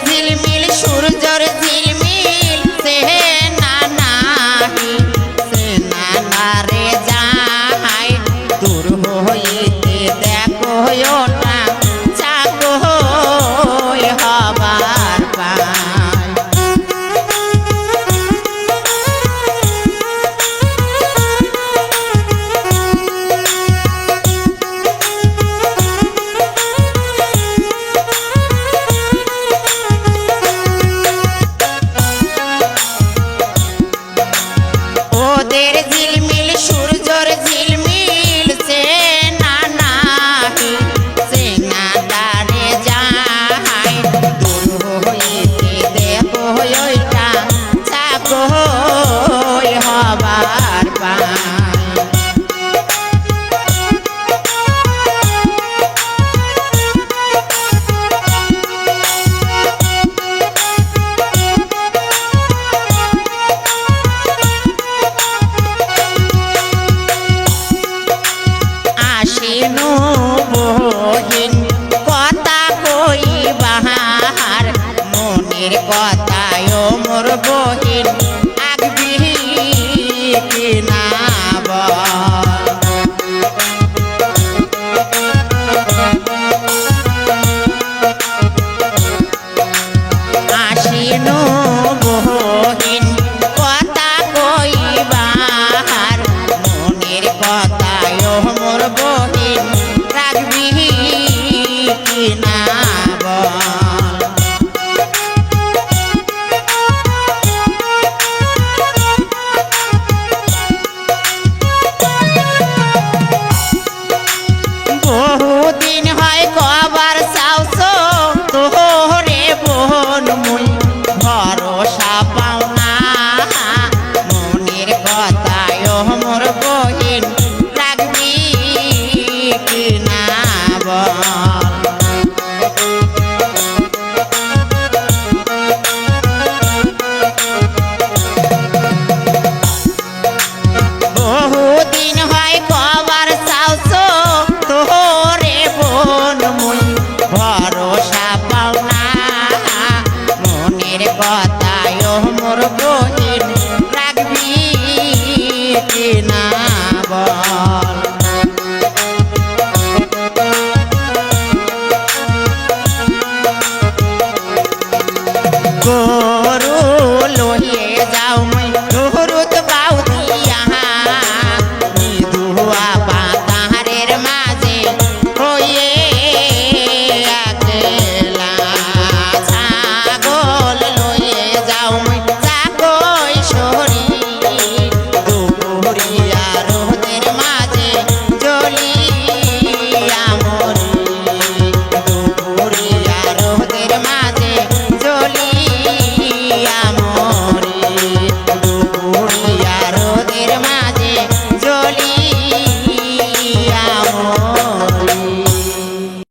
ঝিলমিল সূর্যর ঝিলমিল সে না নাহি সে না রে যাই দূর হইতে দেখো না চাকো হবার পায়। ওদের ঝিলমিল সূর্যর ঝিলমিল সে না নাহি সে না দাঁড়ে যাই দূর হইতে দেখো ওইটা চাকো হবার পায়। আশিনু বহিন কথা কই বাহার মনের কথায় মোর বহিন আগবি কিনা আশিনু বহিন কথা কই বাহার মনের কথায় মোর বহিন রাখবি কিনা বহুদিন হয় কবার চাওছো তোরে বোন মুই ভরসা পাও না মনের কথায় মোর বহিন রাখবি কিনা বহুদিন হয় কবার চাওছো তোরে বোন মুই ভরসা পাও না মনের কথায় মোর বহিন রাখবি কিনা বল। গো